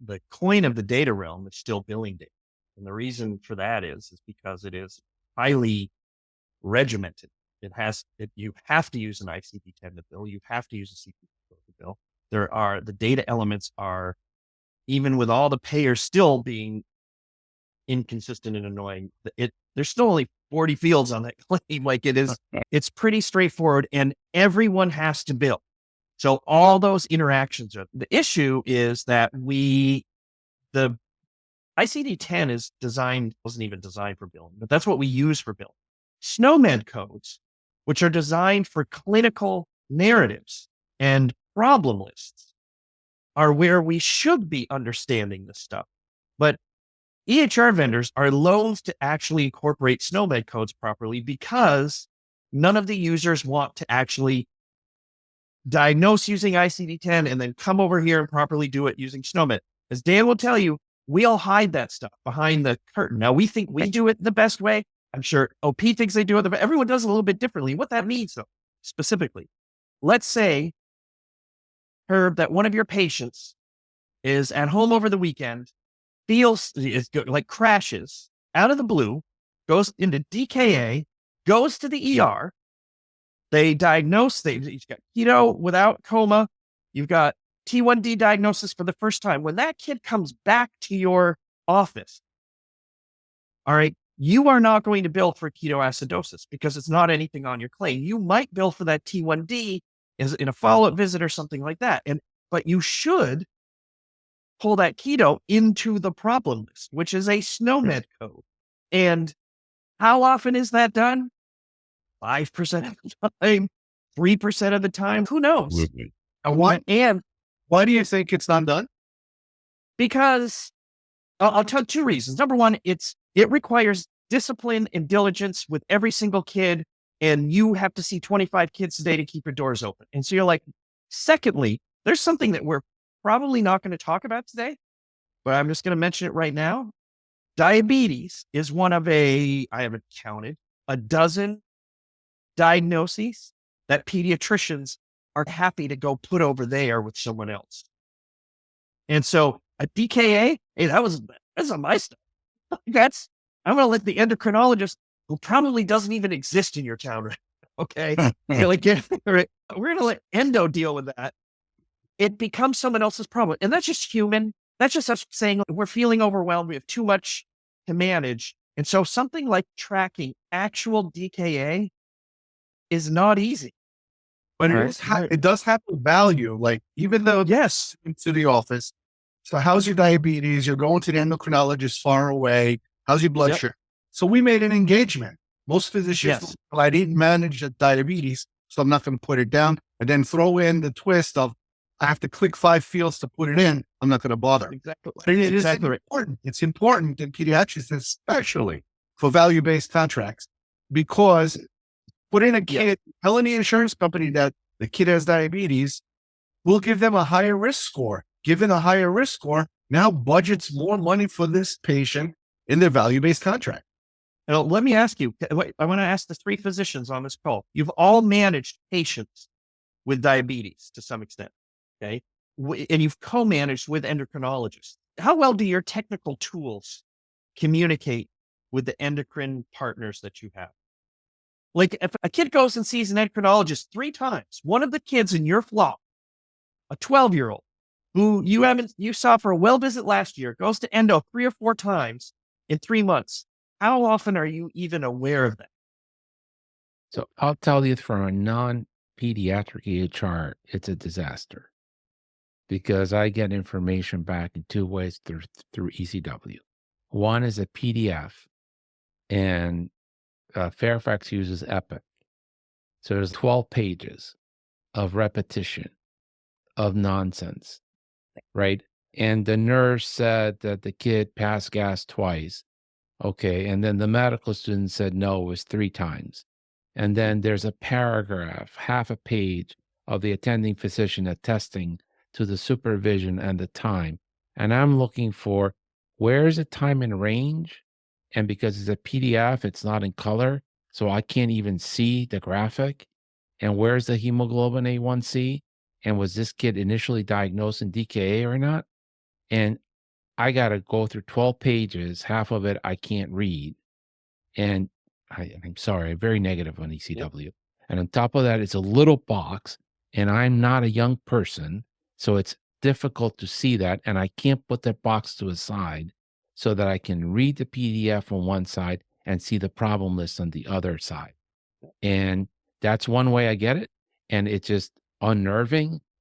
the coin of the data realm is still billing data. And the reason for that is because it is highly regimented. You have to use an ICD-10 to bill. You have to use a CPT to bill. The data elements are, even with all the payers still being inconsistent and annoying, there's still only 40 fields on that claim. Like it's pretty straightforward and everyone has to bill. So all those interactions the issue is that the ICD-10 wasn't even designed for billing, but that's what we use for billing. SNOMED codes, which are designed for clinical narratives and problem lists, are where we should be understanding this stuff. But EHR vendors are loath to actually incorporate SNOMED codes properly because none of the users want to actually diagnose using ICD-10 and then come over here and properly do it using SNOMED. As Dan will tell you, we all hide that stuff behind the curtain. Now, we think we do it the best way. I'm sure OP thinks they do it, but everyone does it a little bit differently. What that means, though, specifically, let's say, Herb, that one of your patients is at home over the weekend, crashes out of the blue, goes into DKA, goes to the ER. They diagnose, you've got keto without coma. You've got T1D diagnosis for the first time. When that kid comes back to your office, all right, you are not going to bill for ketoacidosis because it's not anything on your claim. You might bill for that T1D in a follow-up visit or something like that. But you should pull that keto into the problem list, which is a SNOMED code. And how often is that done? 5% of the time, 3% of the time, who knows? And why do you think it's not done? Because I'll tell you 2 reasons. Number one, it requires discipline and diligence with every single kid, and you have to see 25 kids a day to keep your doors open. And so you're like, secondly, there's something that we're probably not going to talk about today, but I'm just going to mention it right now. Diabetes is one of I haven't counted, a dozen diagnoses that pediatricians are happy to go put over there with someone else. And so a DKA, hey, that's on my stuff. I'm going to let the endocrinologist, who probably doesn't even exist in your town, right? Okay. We're going to let endo deal with that. It becomes someone else's problem. And that's just human. That's just us saying we're feeling overwhelmed. We have too much to manage. And so something like tracking actual DKA is not easy. But it does have a value. Like, even though, yes, into the office. So how's your diabetes? You're going to the endocrinologist far away. How's your blood sugar? So we made an engagement. Most physicians, well, I didn't manage the diabetes, so I'm not going to put it down. And then throw in the twist of, I have to click 5 fields to put it in. I'm not going to bother. Exactly. But it is important. It's important in pediatrics, especially for value-based contracts, because putting a kid, telling the insurance company that the kid has diabetes will give them a higher risk score. Given a higher risk score, now budgets more money for this patient in their value-based contract. Now, let me ask you, I want to ask the 3 physicians on this call. You've all managed patients with diabetes to some extent, okay? And you've co-managed with endocrinologists. How well do your technical tools communicate with the endocrine partners that you have? Like, if a kid goes and sees an endocrinologist 3 times, one of the kids in your flock, a 12-year-old, who you saw for a well visit last year, goes to endo 3 or 4 times in 3 months, how often are you even aware of that? So I'll tell you, from a non-pediatric EHR, it's a disaster, because I get information back in 2 ways through ECW. One is a PDF, and Fairfax uses Epic. So there's 12 pages of repetition of nonsense, right? And the nurse said that the kid passed gas twice. Okay. And then the medical student said, no, it was 3 times. And then there's a paragraph, half a page, of the attending physician attesting to the supervision and the time. And I'm looking for, where's the time in range? And because it's a PDF, it's not in color, so I can't even see the graphic. And where's the hemoglobin A1C? And was this kid initially diagnosed in DKA or not? And I got to go through 12 pages. Half of it I can't read. And I'm sorry, I'm very negative on ECW. And on top of that, it's a little box, and I'm not a young person. So it's difficult to see that. And I can't put that box to a side so that I can read the PDF on one side and see the problem list on the other side. And that's one way I get it. And it's just unnerving.